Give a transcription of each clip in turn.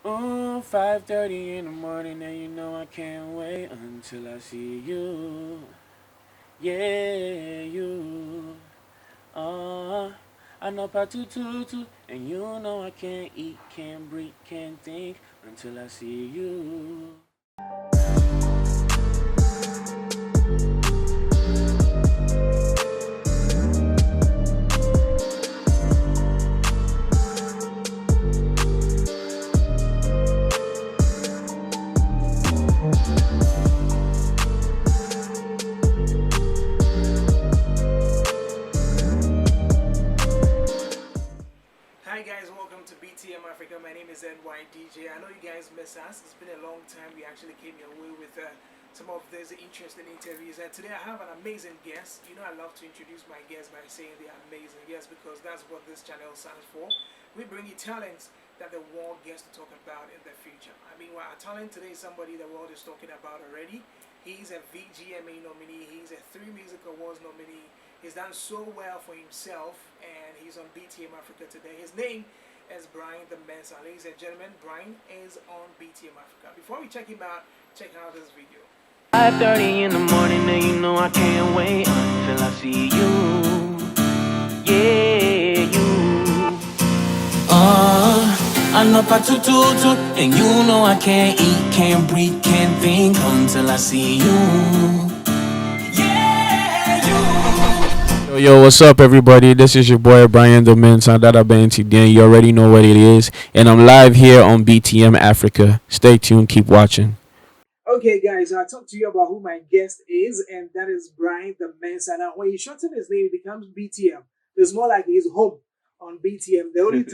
Oh, 5:30 in the morning, and you know I can't wait until I see you. Yeah, you. I know patututu, and you know I can't eat, can't breathe, can't think until I see you. Hi guys, welcome to BTM Afrika. My name is NYDJ. I know you guys miss us. It's been a long time. We actually came your way with some of these interesting interviews. And today I have an amazing guest. You know I love to introduce my guests by saying they're amazing. Yes, because that's what this channel stands for. We bring you talents that the world gets to talk about in the future. I mean, our talent today is somebody the world is talking about already. He's a VGMA nominee. He's a 3 Music Awards nominee. He's done so well for himself, and he's on BTM Afrika today. His name is Bryan The Mensah. Ladies and gentlemen, Bryan is on BTM Afrika. Before we check him out, check out this video. 5:30 in the morning, and you know I can't wait until I see you. Yeah, you. I know patututu, and you know I can't eat, can't breathe, can't think until I see you. Yo, what's up, everybody? This is your boy Bryan The Mensah. That I've been today. You already know what it is, and I'm live here on BTM Afrika. Stay tuned, keep watching. Okay, guys, I'll talk to you about who my guest is, and that is Bryan The Mensah. Now, when you shorten his name, it becomes BTM. It's more like his home on BTM. The only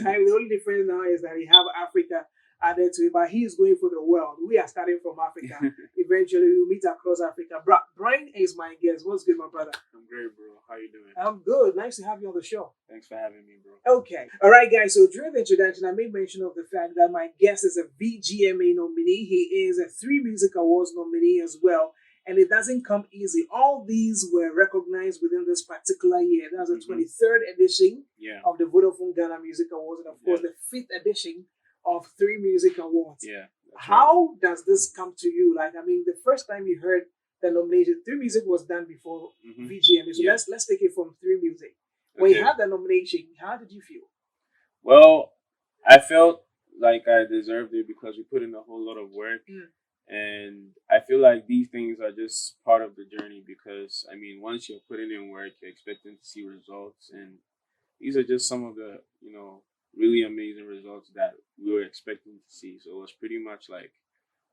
difference now is that he have Africa added to it, but he is going for the world. We are starting from Africa. Eventually, we'll meet across Africa. Bryan is my guest. What's good, my brother? I'm great, bro. How you doing? I'm good. Nice to have you on the show. Thanks for having me, bro. Okay. All right, guys. So during the introduction, I made mention of the fact that my guest is a VGMA nominee. He is a 3 Music Awards nominee as well. And it doesn't come easy. All these were recognized within this particular year. That was the 23rd edition of the Vodafone Ghana Music Awards, and of course the 5th edition of 3 Music Awards. Yeah. How does this come to you? Like, I mean, the first time you heard the nomination, 3 Music was done before VGMA. So let's take it from 3 Music. When you had the nomination, how did you feel? Well, I felt like I deserved it because we put in a whole lot of work. And I feel like these things are just part of the journey because, I mean, once you're putting in work, you're expecting to see results. And these are just some of the, really amazing results that we were expecting to see. So it was pretty much like,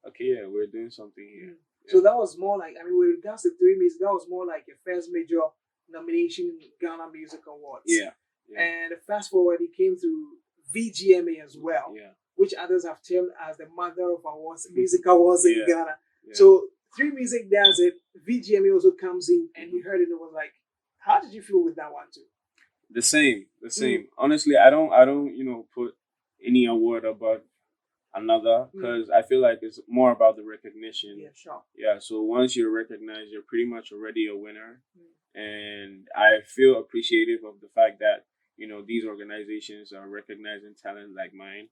okay, yeah, we're doing something here. So that was more like, I mean, with regards to 3 Music, that was more like your first major nomination in Ghana Music Awards. Yeah. And fast forward, it came through VGMA as well, which others have termed as the mother of awards, music awards in Ghana. So 3 Music does it, VGMA also comes in, and you heard it, it was like, how did you feel with that one too? The same. Honestly, I don't, put any award above another because I feel like it's more about the recognition. Yeah, sure. Yeah, so once you're recognized, you're pretty much already a winner. And I feel appreciative of the fact that, these organizations are recognizing talent like mine.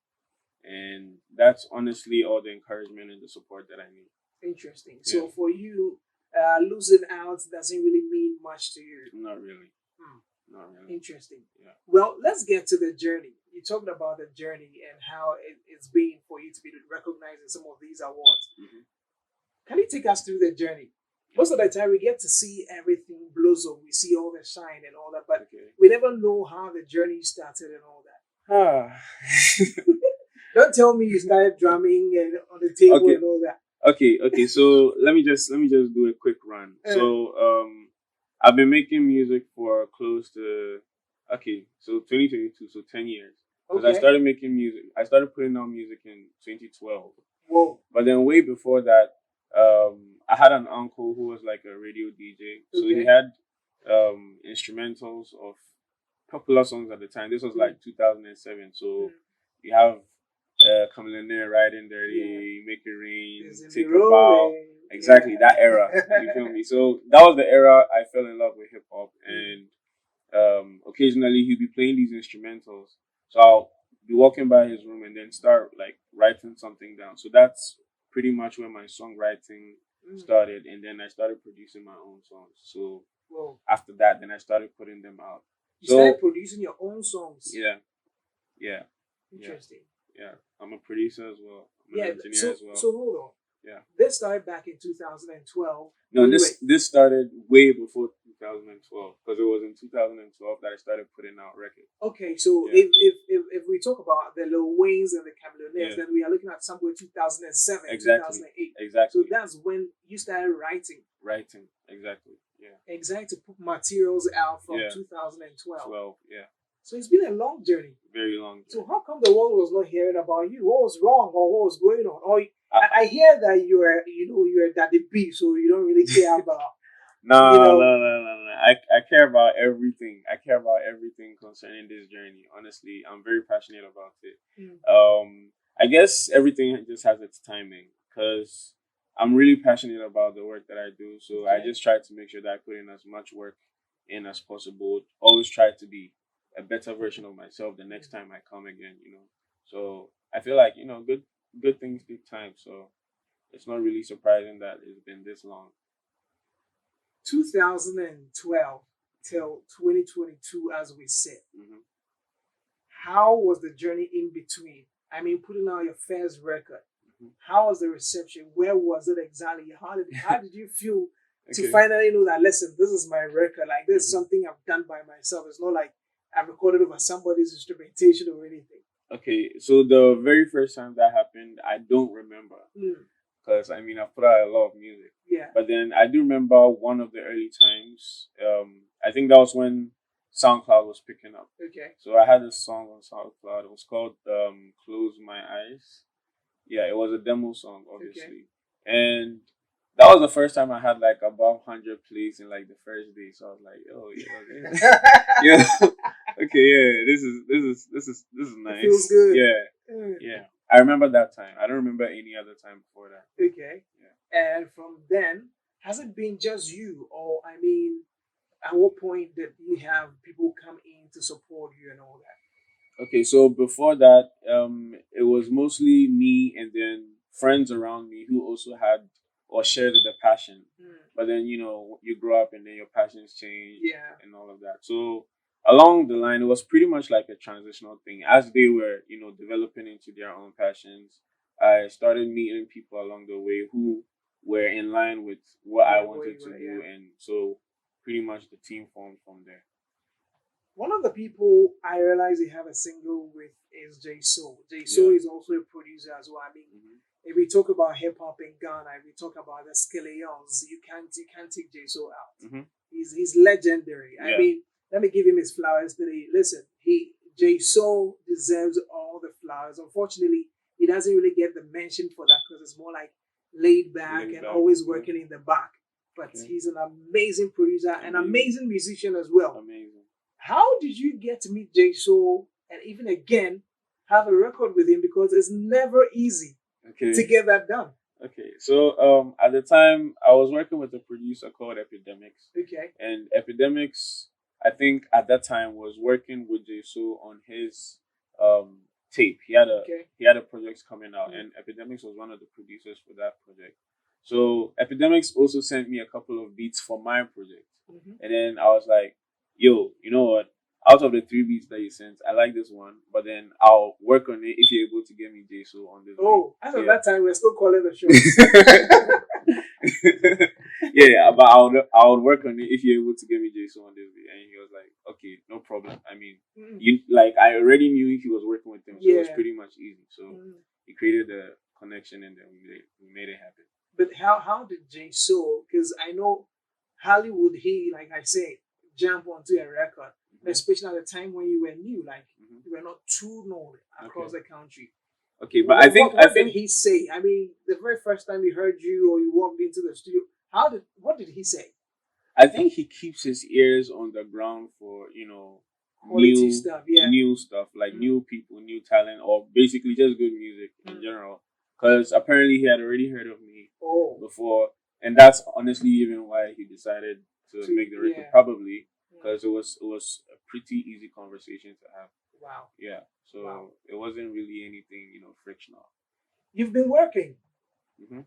And that's honestly all the encouragement and the support that I need. Interesting. So for you, losing out doesn't really mean much to you. Not really. Not really. Interesting. Yeah. Well, let's get to the journey. You talked about the journey and how it's been for you to be recognized in some of these awards. Can you take us through the journey? Most of the time, we get to see everything blossom. We see all the shine and all that, but we never know how the journey started and all that. Don't tell me you started drumming and on the table and all that. Okay. So let me just do a quick run. So I've been making music for close to 2022, so 10 years. Because I started making music. I started putting out music in 2012. Whoa! But then way before that, I had an uncle who was like a radio DJ. So he had instrumentals of popular songs at the time. This was like 2007. So you have Come in there, Riding Dirty, Make It Rain, Take a Bow. Exactly, that era. You feel me? So that was the era I fell in love with hip hop. And occasionally he'd be playing these instrumentals. So I'll be walking by his room and then start like writing something down. So that's pretty much where my songwriting started, and then I started producing my own songs. So after that, then I started putting them out. You started producing your own songs. Yeah, yeah. Interesting. Yeah, I'm a producer as well. I'm an engineer as well. So hold on. Yeah. This started back in 2012. No, this started way before 2012 because it was in 2012 that I started putting out records. Okay, so if we talk about the Lil Waynes and the Cameloonians, then we are looking at somewhere 2007, 2008. Exactly. So that's when you started writing. Writing, exactly. Yeah. Exactly, to put materials out from 2012. Yeah. So it's been a long journey. Very long journey. So how come the world was not hearing about you? What was wrong, or what was going on? Or I hear that you're Daddy B, so you don't really care about. No. I care about everything. I care about everything concerning this journey. Honestly, I'm very passionate about it. I guess everything just has its timing because I'm really passionate about the work that I do. So I just try to make sure that I put in as much work in as possible. Always try to be a better version of myself the next time I come again, So I feel like, good things take time. So it's not really surprising that it's been this long. 2012 till 2022, as we said. How was the journey in between? I mean, putting out your first record. How was the reception? Where was it exactly? How did you feel to finally know that, listen, this is my record. Like, this is something I've done by myself. It's not like I've recorded over somebody's instrumentation or anything. Okay, so the very first time that happened, I don't remember. Because, I put out a lot of music. Yeah. But then I do remember one of the early times. I think that was when SoundCloud was picking up. Okay. So I had this song on SoundCloud. It was called Close My Eyes. Yeah, it was a demo song, obviously. And that was the first time I had like above 100 plays in like the first day. So I was like, oh yeah, this is nice. It feels good. Yeah. I remember that time. I don't remember any other time before that. Okay. Yeah. And from then, has it been just you, or at what point did you have people come in to support you and all that? Okay, so before that, it was mostly me and then friends around me who also had or shared the passion. But then, you grow up and then your passions change and all of that. So along the line, it was pretty much like a transitional thing. As they were, developing into their own passions, I started meeting people along the way who were in line with what I wanted to do. And so pretty much the team formed from there. One of the people I realized they have a single with is J Soul. J Soul is also a producer as well. If we talk about hip hop in Ghana, if we talk about the Skeleons, you can't take J Soul out. He's legendary. Let me give him his flowers today. Listen, J Soul deserves all the flowers. Unfortunately, he doesn't really get the mention for that because it's more like laid back and always working in the back. But he's an amazing producer, an amazing musician as well. Amazing. How did you get to meet J Soul and even again have a record with him? Because it's never easy to get that done. Okay, so at the time I was working with a producer called Epidemics. Okay. And Epidemics, I think at that time was working with J Soul on his tape. He had a project coming out, and Epidemics was one of the producers for that project. So Epidemics also sent me a couple of beats for my project, and then I was like, yo, you know what? Out of the 3 beats that you sent, I like this one, but then I'll work on it if you're able to get me J Soul on this. As of that time, we're still calling the show. But I would work on it if you're able to get me J Soul on this beat. And he was like, okay, no problem. I already knew he was working with him, so it was pretty much easy. So he created the connection, and then we made it happen. But how did J Soul? Because I know Hollywood, he, like I say, jump onto a record, especially at the time when you were new, like you were not too known across the country. Okay, but I think what did he say? The very first time he heard you or you walked into the studio, what did he say? I think he keeps his ears on the ground for quality stuff, new stuff, like new people, new talent, or basically just good music in general. Because apparently he had already heard of me before, and that's honestly even why he decided to make the record, probably because it was a pretty easy conversation to have. Wow. Yeah. So it wasn't really anything frictional. You've been working. Mm-hmm.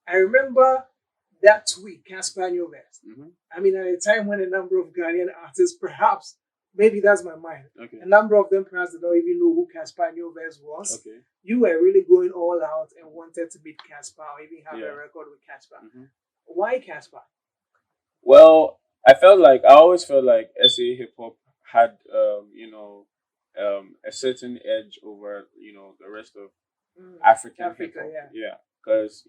I remember that tweet, Caspar Nyovest. Mm-hmm. I mean, at a time when a number of Ghanaian artists, perhaps, maybe that's my mind, Okay. a number of them perhaps did not even know who Caspar Nyovest was. Okay. You were really going all out and wanted to meet Caspar or even have a record with Caspar. Mm-hmm. Why Caspar? Well, I always felt like SA hip hop had a certain edge over the rest of African hip hop. Yeah, because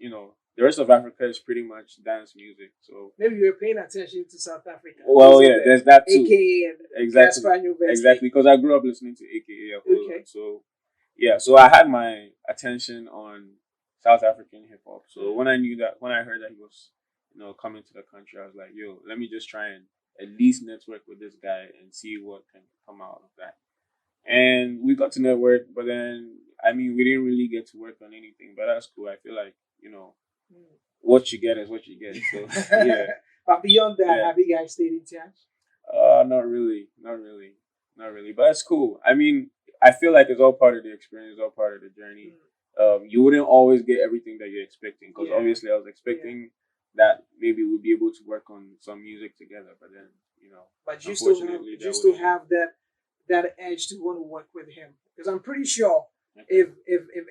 the rest of Africa is pretty much dance music. So maybe you were paying attention to South Africa. Well, yeah, there's that too. AKA and exactly, because I grew up listening to AKA a whole lot. So yeah, so I had my attention on South African hip hop. So when I heard that he was coming to the country, I was like, yo, let me just try and at least network with this guy and see what can come out of that. And we got to network, but then we didn't really get to work on anything. But that's cool. I feel like what you get is what you get. So yeah. But beyond that, have you guys stayed in touch? Not really. But it's cool. I feel like it's all part of the experience, all part of the journey. You wouldn't always get everything that you're expecting, because obviously I was expecting that maybe we'd be able to work on some music together, but then But you still have that edge to want to work with him, because I'm pretty sure if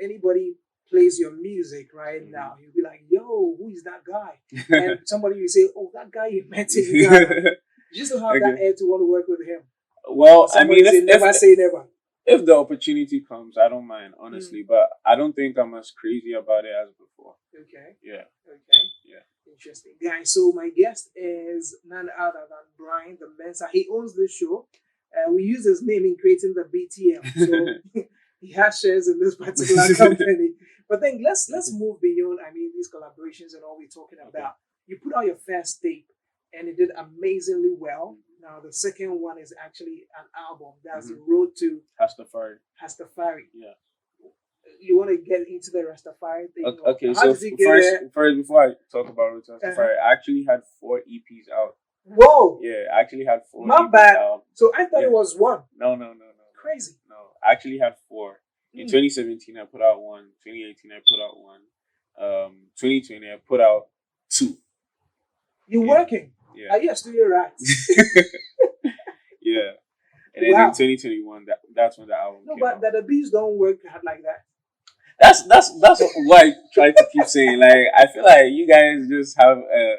anybody plays your music right now, you'll be like, yo, who is that guy? And somebody will say, oh, that guy you met in Ghana. You still have that edge to want to work with him. Well, never say never. If the opportunity comes, I don't mind, honestly, but I don't think I'm as crazy about it as before. Okay. Yeah. Okay. Yeah. Interesting. Guys, so my guest is none other than Bryan The Mensah. He owns this show. We use his name in creating the BTM. So he has shares in this particular company. But then let's move beyond, these collaborations and all we're talking about. You put out your first tape and it did amazingly well. Now the second one is actually an album. That's the Road to Rastafari. Yeah. You want to get into the Rastafari thing? Okay, so first, before I talk about Road to Rastafari, I actually had 4 EPs out. Whoa! Yeah, I actually had 4 My EPs bad. out. So I thought it was 1. No. Crazy. No, I actually had 4. In 2017, I put out 1. 2018, I put out 1. 2020, I put out 2. You're working. Yeah. Are you a studio rat? Yeah. And then in 2021, that's when the album came out. But the beats don't work like that. That's what I try to keep saying. Like, I feel like you guys just have a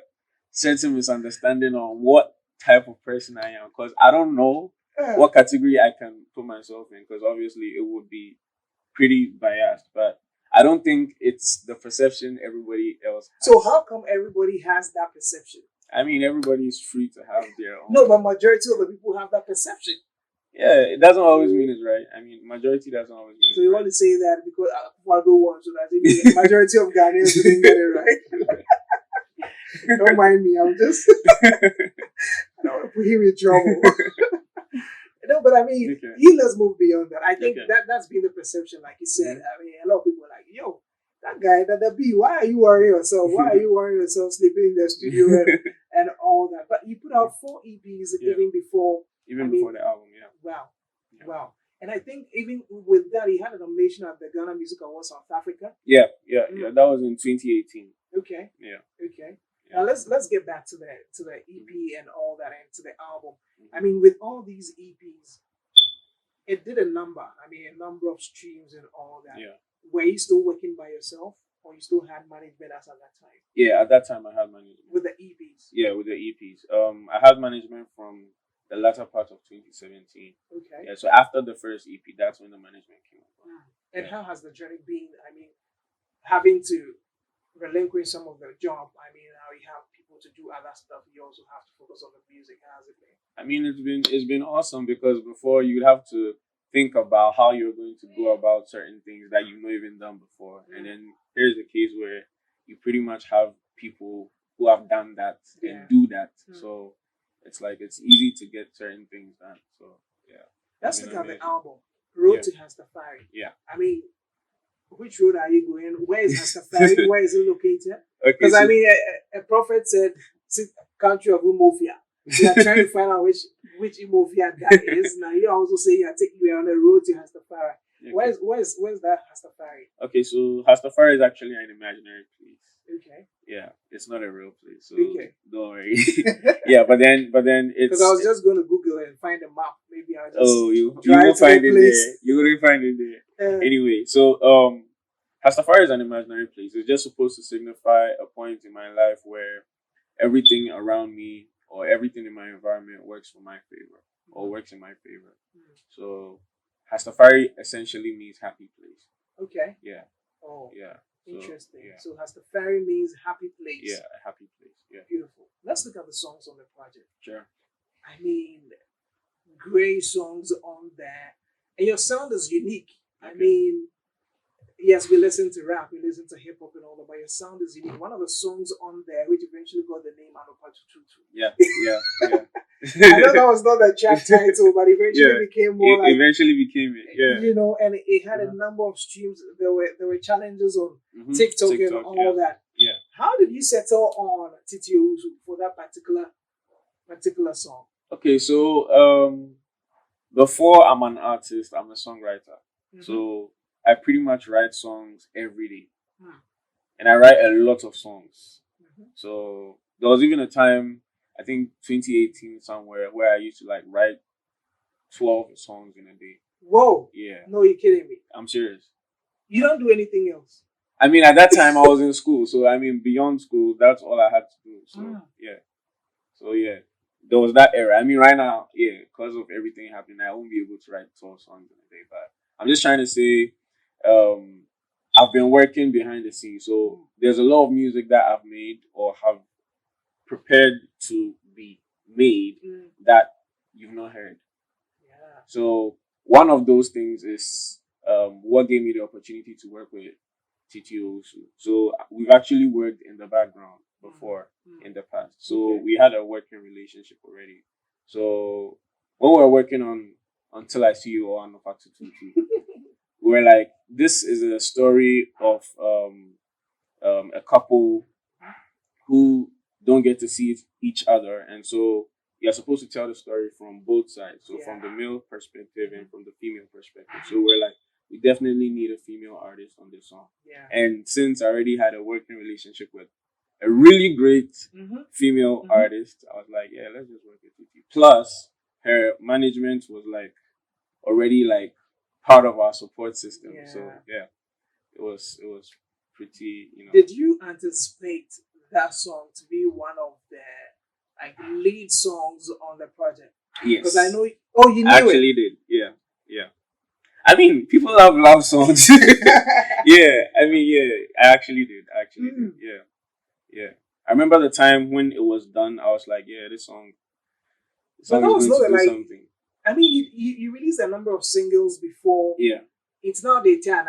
certain misunderstanding on what type of person I am, because I don't know what category I can put myself in, because obviously it would be pretty biased, but I don't think it's the perception everybody else has. So how come everybody has that perception? Everybody is free to have their own. No, but majority of the people have that perception. Yeah, it doesn't always mean it's right. Majority doesn't always mean so you want to say that because I go on, so that the majority of Ghanaians didn't get it right. Don't mind me, I'm just I don't want to put him in trouble. No, but let's move beyond that. I think that's been the perception, like you said. A lot of people are like, yo, that guy, the B, why are you worrying yourself? Why are you worrying yourself sleeping in the studio and all that? But you put out 4 EPs even before the album, Wow. And I think even with that, he had a nomination at the Ghana Music Awards South Africa. Yeah. That was in 2018. Okay. Yeah. Okay. Now let's get back to the EP and all that, and to the album. With all these EPs, it did a number. A number of streams and all that. Yeah. Were you still working by yourself, or you still had management as at that time? Yeah, at that time I had management. With the EPs? Yeah, with the EPs. I had management from the latter part of 2017. Okay. Yeah, so after the first EP, that's when the management came up. And how has the journey been? Having to relinquish some of the job. Now you have people to do other stuff. You also have to focus on the music. How's it been? It's been awesome, because before you'd have to think about how you're going to go about certain things that you've not even done before. And then here's a case where you pretty much have people who have done that and do that. So it's like it's easy to get certain things done. So yeah. Let's look at the album, Road to Rastafari. Yeah. Which road are you going? Where is Rastafari? Where is it located? Because a prophet said, country of Umofia. We are trying to find out which Umofia that is. Now you also say you are on the road to Rastafari. Okay. Where's that Rastafari? Okay, so Rastafari is actually an imaginary place. Okay. Yeah, it's not a real place, so Okay. don't worry. Yeah, but then it's because I was just going to Google it and find a map. Maybe I'll just you drive will to find the it place. there. You will find it there. Anyway, so Rastafari is an imaginary place. It's just supposed to signify a point in my life where everything around me or everything in my environment works for my favor or works in my favor. So Rastafari essentially means happy place. Okay. Yeah. Oh. Yeah. Interesting. Yeah. So Rastafari means happy place. Yeah, a happy place. Yeah. Beautiful. Let's look at the songs on the project. Sure. I mean, great songs on there. And your sound is unique. Okay. I mean, yes, we listen to rap, we listen to hip hop and all that, but your sound is unique. One of the songs on there, which eventually got the name Anopa Tututu. Yeah. I know that was not the track title, but eventually became more like. Eventually became it. Yeah. You know, and it had a number of streams. There were challenges on TikTok and all that. Yeah. How did you settle on Titi Owusu for that particular song? Okay, so before I'm an artist, I'm a songwriter. So I pretty much write songs every day. And I write a lot of songs. So there was even a time, I think 2018 somewhere, where I used to like write 12 songs in a day. Whoa. Yeah. No, you're kidding me. I'm serious. You don't do anything else? I mean, at that time I was in school. So I mean, beyond school, that's all I had to do. So yeah. So yeah. There was that era. I mean, right now, yeah, because of everything happening, I won't be able to write 12 songs in a day. But I'm just trying to say, I've been working behind the scenes. So there's a lot of music that I've made or have prepared to be made that you've not heard. Yeah. So one of those things is what gave me the opportunity to work with Titi Owusu. So we've actually worked in the background before in the past. So we had a working relationship already. So when we were working on Until I See You or on Factor 22, we were like, this is a story of a couple who don't get to see each other. And so you're supposed to tell the story from both sides. So from the male perspective and from the female perspective. So we're like, we definitely need a female artist on this song. Yeah. And since I already had a working relationship with a really great female artist, I was like, yeah, let's just work with Titi. Plus, her management was like already like part of our support system. Yeah. So yeah, it was pretty, you know. Did you anticipate that song to be one of the like lead songs on the project? Yes. Because I know. Oh, you knew I actually did. Yeah. I mean, people love songs. Yeah. I mean, yeah. I actually did. Did. Yeah. I remember the time when it was done. I was like, yeah, this song is going to do like, something. I mean, you released a number of singles before. Yeah. It's not the time.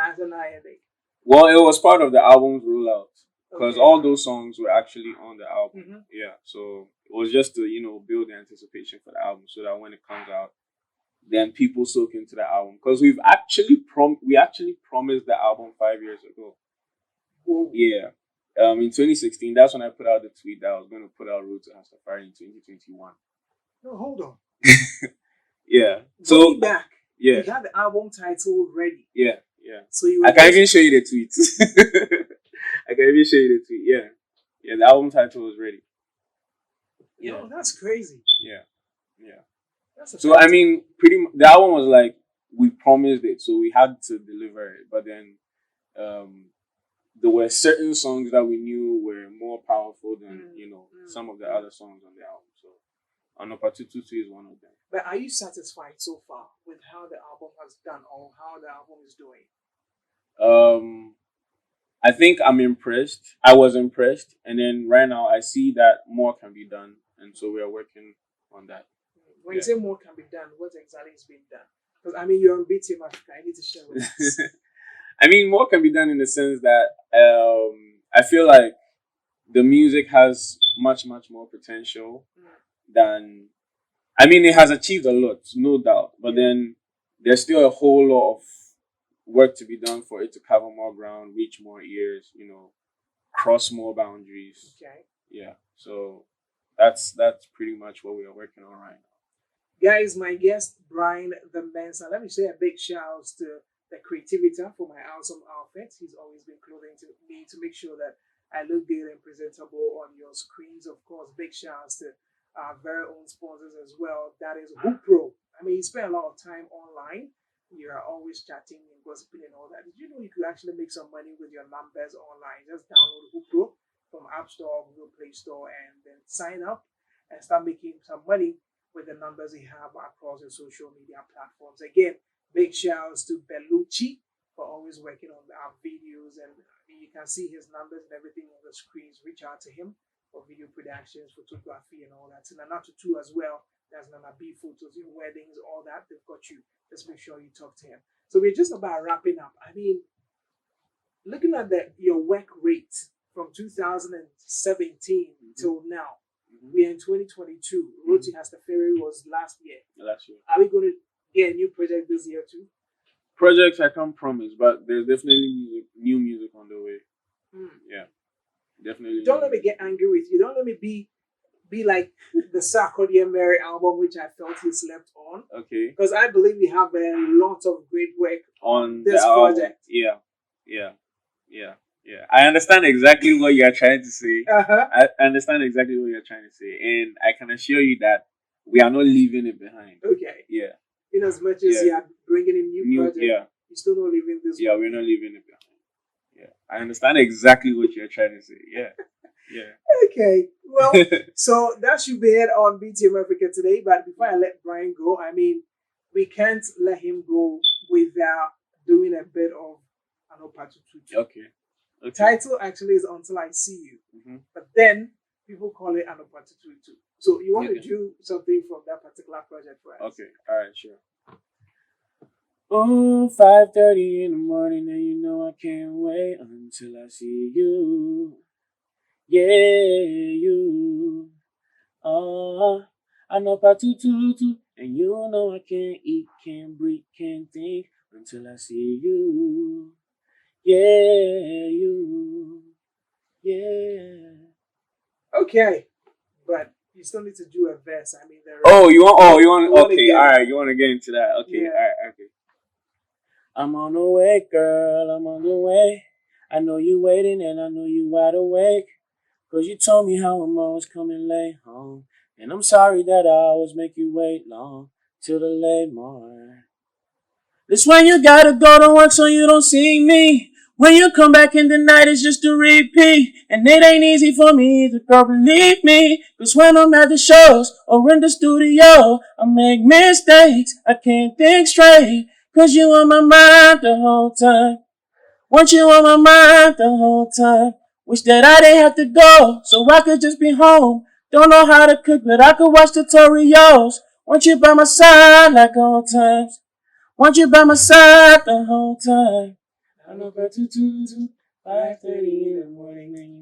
Well, it was part of the album's rollout. Because all those songs were actually on the album. Yeah. So it was just to, build the anticipation for the album so that when it comes out, then people soak into the album. Because we actually promised the album 5 years ago. Whoa. Yeah. In 2016, that's when I put out the tweet that I was going to put out Road to Rastafari in 2021. No, hold on. Yeah. So back. Yeah. You had the album title ready. Yeah. So you I can even show you the tweet. Yeah, the album title was ready. Yeah. Oh, that's crazy. Yeah. So I mean, the album was like we promised it, so we had to deliver it. But then, there were certain songs that we knew were more powerful than some of the other songs on the album. So, Anopa Tututu is one of them. But are you satisfied so far with how the album has done or how the album is doing? I think I'm impressed. I was impressed, and then right now I see that more can be done, and so we are working on that. When you say more can be done, what exactly is being done? Because I mean, you're on BTM Afrika. I need to share with us. I mean, more can be done in the sense that I feel like the music has much more potential than. I mean, it has achieved a lot, no doubt, but then there's still a whole lot of work to be done for it to cover more ground, reach more ears, cross more boundaries. Okay. Yeah. So that's pretty much what we are working on right now. Guys, my guest, Bryan The Mensah. Let me say a big shout out to the creativity for my awesome outfits. He's always been clothing to me to make sure that I look good and presentable on your screens. Of course, big shouts to our very own sponsors as well. That is Hoopro. I mean, you spend a lot of time online. You are always chatting and gossiping and all that. Did you know you could actually make some money with your numbers online? Just download Hoopro from App Store, Google Play Store, and then sign up and start making some money with the numbers you have across your social media platforms. Again, big shouts to Bellucci for always working on our videos, and you can see his numbers and everything on the screens. Reach out to him for video productions, photography, and all that. And Nana too as well. That's Nana B photos, your weddings, all that. They've got you. Just make sure you talk to him. So we're just about wrapping up. I mean, looking at your work rate from 2017 till now, we're in 2022. Road to Hastafari was last year. Last year. Are we going to get a new project this year too? Projects I can't promise, but there's definitely new music on the way. Yeah, definitely. Don't let me get angry with you. Don't let me be like the Sarkodie Mary album, which I felt he slept on. Okay. Because I believe we have a lot of great work on this project. Yeah. I understand exactly what you're trying to say. I understand exactly what you're trying to say, and I can assure you that we are not leaving it behind. Okay. Yeah. In as much as you are bringing in new projects, you're still not leaving this. Yeah, we're not leaving it behind. Yeah, I understand exactly what you're trying to say. Yeah. Okay. Well, so that should be it on BTM Afrika today. But before I let Bryan go, I mean, we can't let him go without doing a bit of an opatututu. Okay. Title actually is Until I See You, but then people call it an opatututu. So you want to do something from that particular project for us? Okay. All right. Sure. Oh, 5:30 in the morning, and you know I can't wait until I see you. Yeah, you. I know patututu, and you know I can't eat, can't breathe, can't think until I see you. Yeah, you. Yeah. Okay, but you still need to do a verse. I mean, you want. Okay, all right. You want to get into that? Okay, all right, okay. I'm on the way, girl. I'm on the way. I know you waiting, and I know you wide awake. 'Cause you told me how I'm always coming late home. And I'm sorry that I always make you wait long till the late morning. This when you gotta go to work so you don't see me. When you come back in the night, it's just a repeat. And it ain't easy for me to girl, believe me. 'Cause when I'm at the shows or in the studio, I make mistakes. I can't think straight. 'Cause you on my mind the whole time. Want you on my mind the whole time. Wish that I didn't have to go, so I could just be home. Don't know how to cook, but I could watch tutorials. Want you by my side like old times. Want you by my side the whole time. I know about 5:30 in the morning, and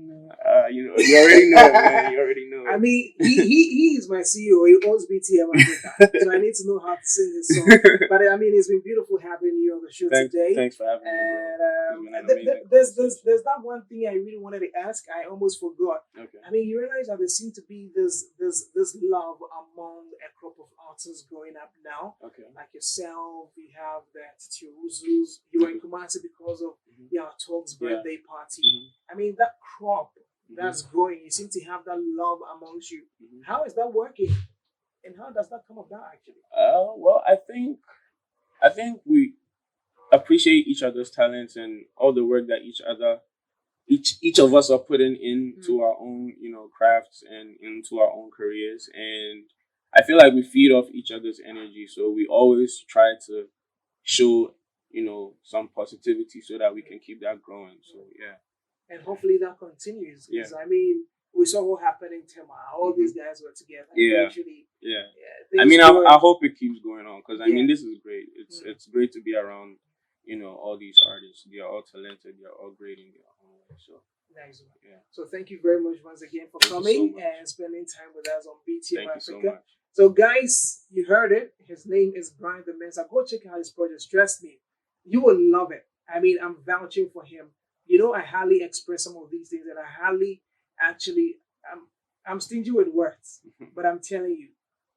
you already know, man. You already know. I mean, he is my CEO. He owns BTM Afrika, so I need to know how to sing his song. But I mean, it's been beautiful having you on the show today. Thanks for having me. And there's that one thing I really wanted to ask. I almost forgot. Okay. I mean, you realize that there seems to be this love among a crop of artists growing up now. Okay. Like yourself, we have that Tiruzus. You were in Kumasi because of Talk's birthday party. I mean, that crop that's growing, you seem to have that love amongst you. How is that working? And how does that come about actually? Well, I think we appreciate each other's talents and all the work that each of us are putting into our own, crafts and into our own careers. And I feel like we feed off each other's energy. So we always try to show, some positivity so that we can keep that growing. So, yeah. And hopefully that continues. Because, I mean, we saw what happened in Tema. All these guys were together. Eventually, I mean, I hope it keeps going on. Because, I mean, this is great. It's great to be around, all these artists. They are all talented. They are all great in their own way. So, nice one. Yeah. So thank you very much once again for coming and spending time with us on BTM Afrika. Thank you so much. So, guys, you heard it. His name is Bryan The Mensah. Go check out his project. Trust me, you will love it. I mean, I'm vouching for him. I hardly express some of these things, and I hardly actually, I'm stingy with words, but I'm telling you,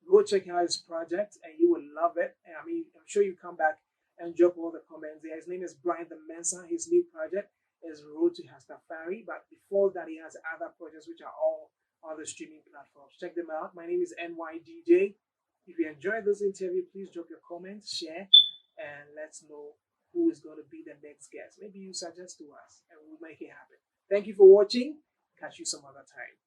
go check out his project, and you will love it. And I mean, I'm sure you come back and drop all the comments there. His name is Bryan The Mensah. His new project is Road to Hastafari, but before that, he has other projects which are all on the streaming platforms. Check them out. My name is NYDJ. If you enjoyed this interview, please drop your comments, share, and let's know who is going to be the next guest. Maybe you suggest to us, and we'll make it happen. Thank you for watching. Catch you some other time.